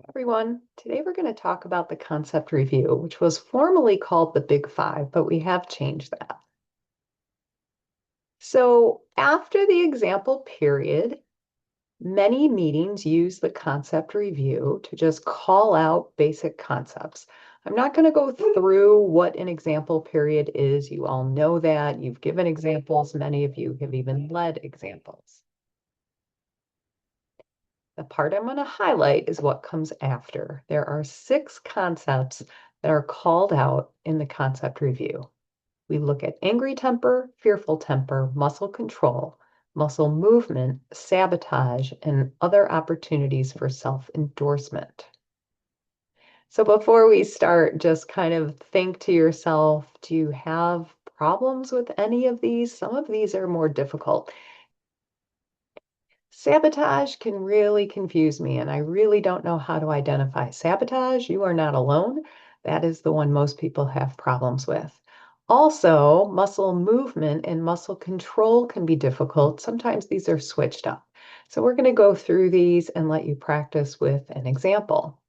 Everyone. Today we're going to talk about the concept review, which was formerly called the Big Five, but we have changed that. So after the example period, many meetings use the concept review to just call out basic concepts. I'm not going to go through what an example period is. You all know that. You've given examples. Many of you have even led examples. The part I'm going to highlight is what comes after. There are 6 concepts that are called out in the concept review. We look at angry temper, fearful temper, muscle control, muscle movement, sabotage, and other opportunities for self-endorsement. So before we start, just kind of think to yourself, do you have problems with any of these? Some of these are more difficult. Sabotage can really confuse me, and I really don't know how to identify sabotage. You are not alone. That is the one most people have problems with. Also, muscle movement and muscle control can be difficult. Sometimes these are switched up. So we're going to go through these and let you practice with an example.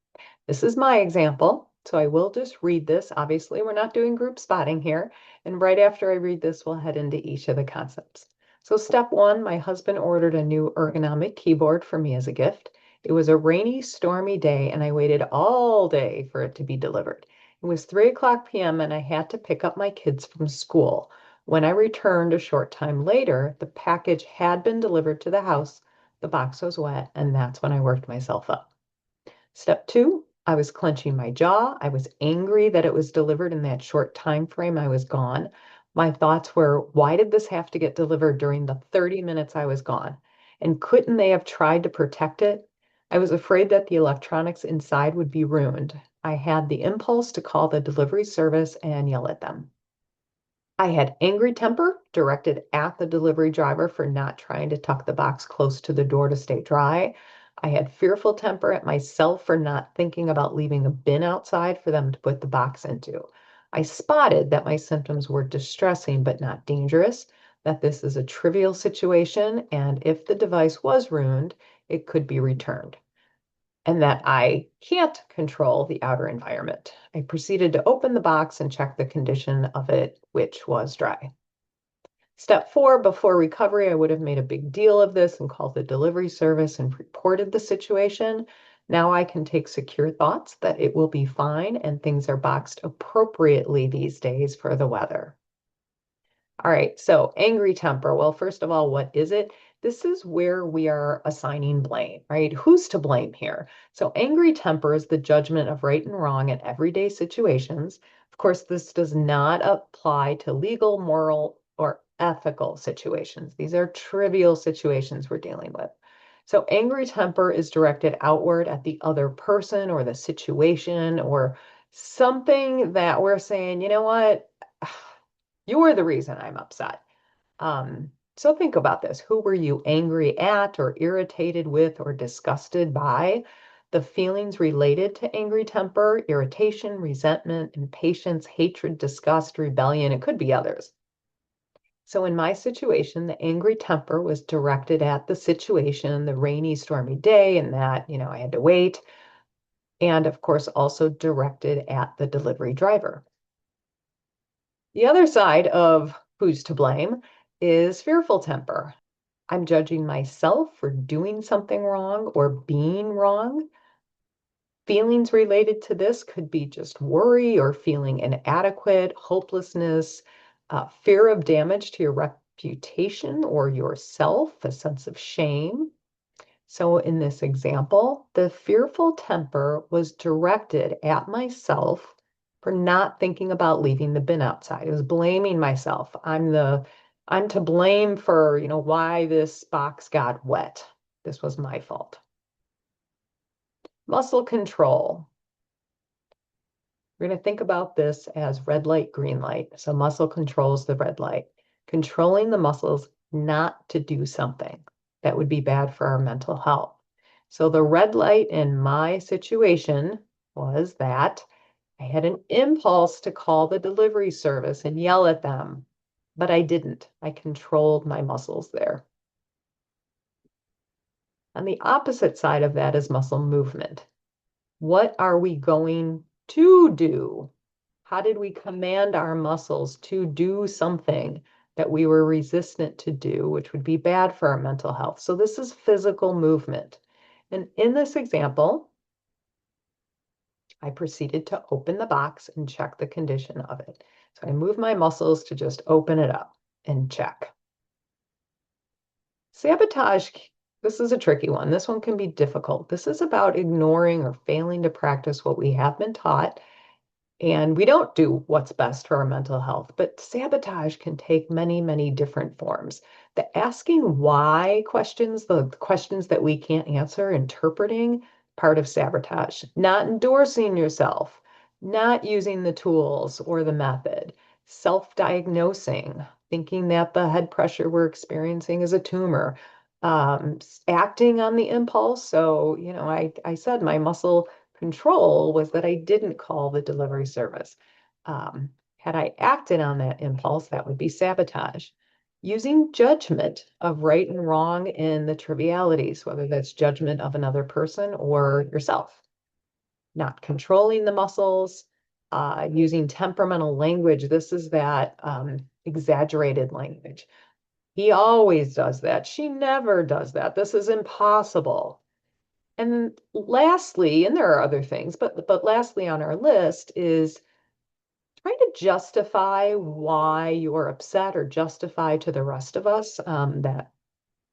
This is my example, so I will just read this. Obviously, we're not doing group spotting here. And right after I read this, we'll head into each of the concepts. So step 1, my husband ordered a new ergonomic keyboard for me as a gift. It was a rainy, stormy day, and I waited all day for it to be delivered. It was 3 p.m., and I had to pick up my kids from school. When I returned a short time later, the package had been delivered to the house. The box was wet, and that's when I worked myself up. Step 2, I was clenching my jaw. I was angry that it was delivered in that short time frame I was gone. My thoughts were, why did this have to get delivered during the 30 minutes I was gone? And couldn't they have tried to protect it? I was afraid that the electronics inside would be ruined. I had the impulse to call the delivery service and yell at them. I had angry temper directed at the delivery driver for not trying to tuck the box close to the door to stay dry. I had fearful temper at myself for not thinking about leaving a bin outside for them to put the box into. I spotted that my symptoms were distressing but not dangerous, that this is a trivial situation, and if the device was ruined, it could be returned, and that I can't control the outer environment. I proceeded to open the box and check the condition of it, which was dry. Step 4, before recovery, I would have made a big deal of this and called the delivery service and reported the situation. Now I can take secure thoughts that it will be fine and things are boxed appropriately these days for the weather. All right, so angry temper. Well, first of all, what is it? This is where we are assigning blame, right? Who's to blame here? So angry temper is the judgment of right and wrong in everyday situations. Of course, this does not apply to legal, moral, or ethical situations. These are trivial situations we're dealing with. So angry temper is directed outward at the other person or the situation or something that we're saying, you know what? You're the reason I'm upset. So think about this. Who were you angry at or irritated with or disgusted by? The feelings related to angry temper, irritation, resentment, impatience, hatred, disgust, rebellion, it could be others. So in my situation, the angry temper was directed at the situation, the rainy, stormy day, and that, I had to wait. And of course, also directed at the delivery driver. The other side of who's to blame is fearful temper. I'm judging myself for doing something wrong or being wrong. Feelings related to this could be just worry or feeling inadequate, hopelessness, fear of damage to your reputation or yourself, a sense of shame. So in this example, the fearful temper was directed at myself for not thinking about leaving the bin outside. It was blaming myself. I'm to blame for, why this box got wet. This was my fault. Muscle control. We're going to think about this as red light, green light. So muscle controls the red light, controlling the muscles not to do something that would be bad for our mental health. So the red light in my situation was that I had an impulse to call the delivery service and yell at them, but I didn't. I controlled my muscles there. On the opposite side of that is muscle movement. What are we going to do? How did we command our muscles to do something that we were resistant to do, which would be bad for our mental health? So this is physical movement. And in this example, I proceeded to open the box and check the condition of it. So I move my muscles to just open it up and check. Sabotage, this is a tricky one. This one can be difficult. This is about ignoring or failing to practice what we have been taught, and we don't do what's best for our mental health, but sabotage can take many, many different forms. The asking why questions, the questions that we can't answer, interpreting, part of sabotage. Not endorsing yourself, not using the tools or the method, self-diagnosing, thinking that the head pressure we're experiencing is a tumor, acting on the impulse. So, I said my muscle control was that I didn't call the delivery service. Had I acted on that impulse, that would be sabotage. Using judgment of right and wrong in the trivialities, whether that's judgment of another person or yourself. Not controlling the muscles, using temperamental language. This is that exaggerated language. He always does that. She never does that. This is impossible. And lastly, and there are other things, but lastly on our list is trying to justify why you're upset or justify to the rest of us that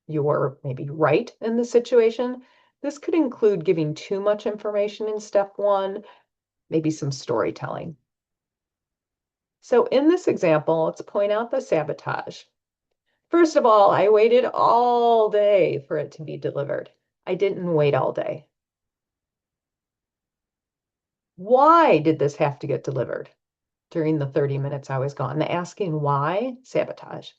you're maybe right in the situation. This could include giving too much information in step one, maybe some storytelling. So in this example, let's point out the sabotage. First of all, I waited all day for it to be delivered. I didn't wait all day. Why did this have to get delivered during the 30 minutes I was gone? The asking why, sabotage.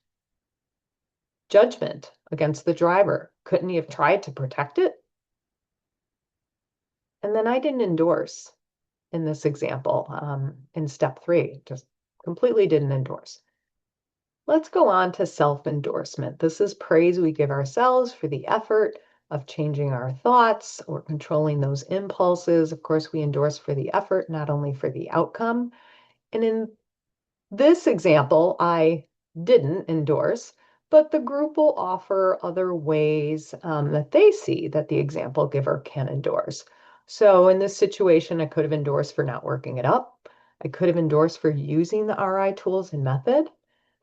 Judgment against the driver. Couldn't he have tried to protect it? And then I didn't endorse in this example in step three, just completely didn't endorse. Let's go on to self-endorsement. This is praise we give ourselves for the effort of changing our thoughts or controlling those impulses. Of course, we endorse for the effort, not only for the outcome. And in this example, I didn't endorse, but the group will offer other ways that they see that the example giver can endorse. So in this situation, I could have endorsed for not working it up. I could have endorsed for using the RI tools and method.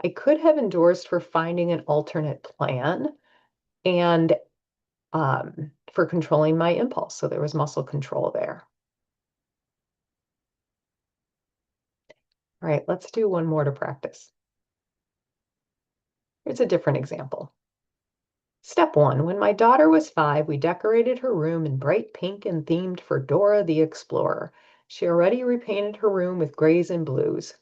I could have endorsed for finding an alternate plan and for controlling my impulse. So there was muscle control there. All right, let's do one more to practice. Here's a different example. Step one, when my daughter was 5, we decorated her room in bright pink and themed for Dora the Explorer. She already repainted her room with grays and blues,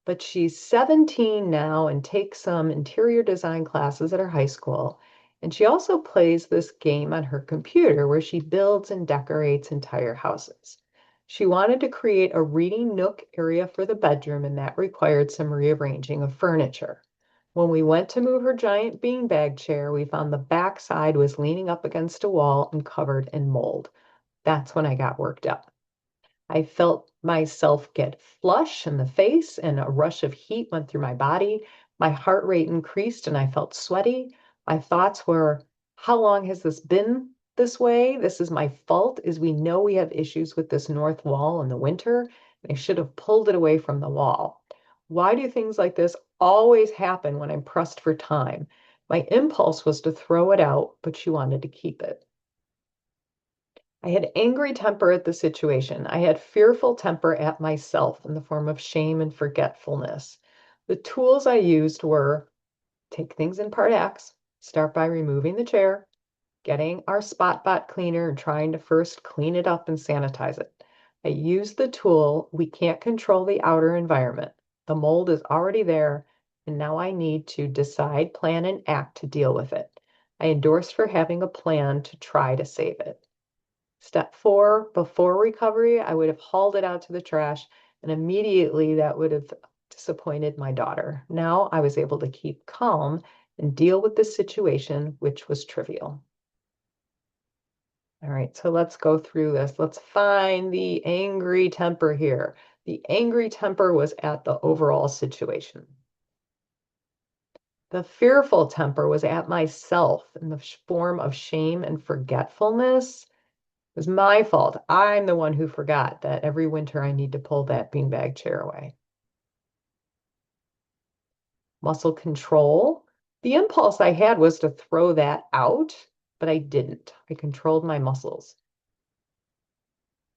but she's 17 now and takes some interior design classes at her high school. And she also plays this game on her computer where she builds and decorates entire houses. She wanted to create a reading nook area for the bedroom, and that required some rearranging of furniture. When we went to move her giant beanbag chair, we found the back side was leaning up against a wall and covered in mold. That's when I got worked up. I felt myself get flush in the face, and a rush of heat went through my body. My heart rate increased, and I felt sweaty. My thoughts were, how long has this been this way? This is my fault, as we know we have issues with this north wall in the winter. I should have pulled it away from the wall. Why do things like this always happen when I'm pressed for time? My impulse was to throw it out, but she wanted to keep it. I had angry temper at the situation. I had fearful temper at myself in the form of shame and forgetfulness. The tools I used were take things in part X, start by removing the chair, getting our spot bot cleaner and trying to first clean it up and sanitize it. I used the tool. We can't control the outer environment. The mold is already there, and now I need to decide, plan, and act to deal with it. I endorsed for having a plan to try to save it. Step four, before recovery, I would have hauled it out to the trash, and immediately that would have disappointed my daughter. Now I was able to keep calm and deal with the situation, which was trivial. All right, so let's go through this. Let's find the angry temper here. The angry temper was at the overall situation. The fearful temper was at myself in the form of shame and forgetfulness. It was my fault. I'm the one who forgot that every winter I need to pull that beanbag chair away. Muscle control. The impulse I had was to throw that out, but I didn't. I controlled my muscles.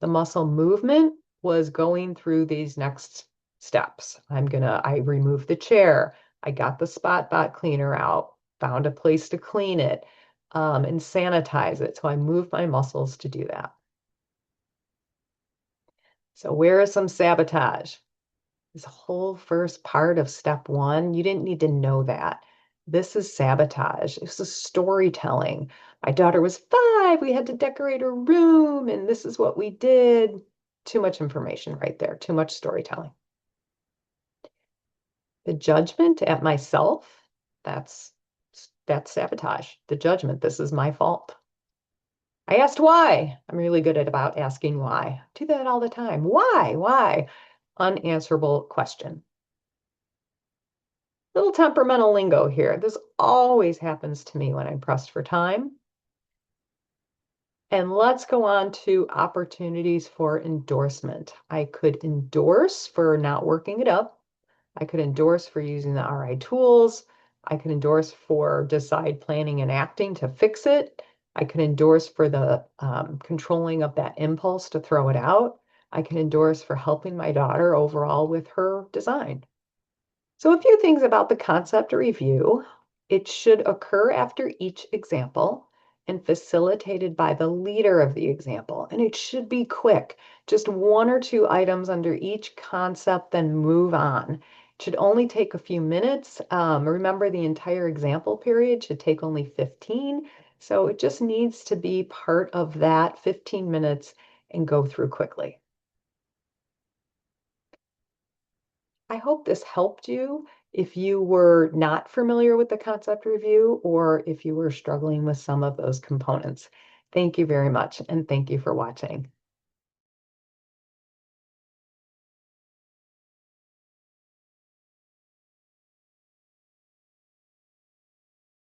The muscle movement was going through these next steps. I removed the chair. I got the spot bot cleaner out, found a place to clean it, and sanitize it. So I moved my muscles to do that. So where is some sabotage? This whole first part of step one, you didn't need to know that. This is sabotage. This is storytelling. My daughter was 5. We had to decorate her room, and this is what we did. Too much information right there. Too much storytelling. The judgment at myself, that's that's sabotage. The judgment, this is my fault. I asked why. I'm really good at about asking why. I do that all the time. Why? Why? Unanswerable question. Little temperamental lingo here. This always happens to me when I'm pressed for time. And let's go on to opportunities for endorsement. I could endorse for not working it up. I could endorse for using the RI tools. I could endorse for decide planning and acting to fix it. I could endorse for the controlling of that impulse to throw it out. I can endorse for helping my daughter overall with her design. So a few things about the concept review. It should occur after each example and facilitated by the leader of the example. And it should be quick, just 1 or 2 items under each concept, then move on. It should only take a few minutes. Remember, the entire example period should take only 15. So it just needs to be part of that 15 minutes and go through quickly. I hope this helped you if you were not familiar with the concept review or if you were struggling with some of those components. Thank you very much, and thank you for watching.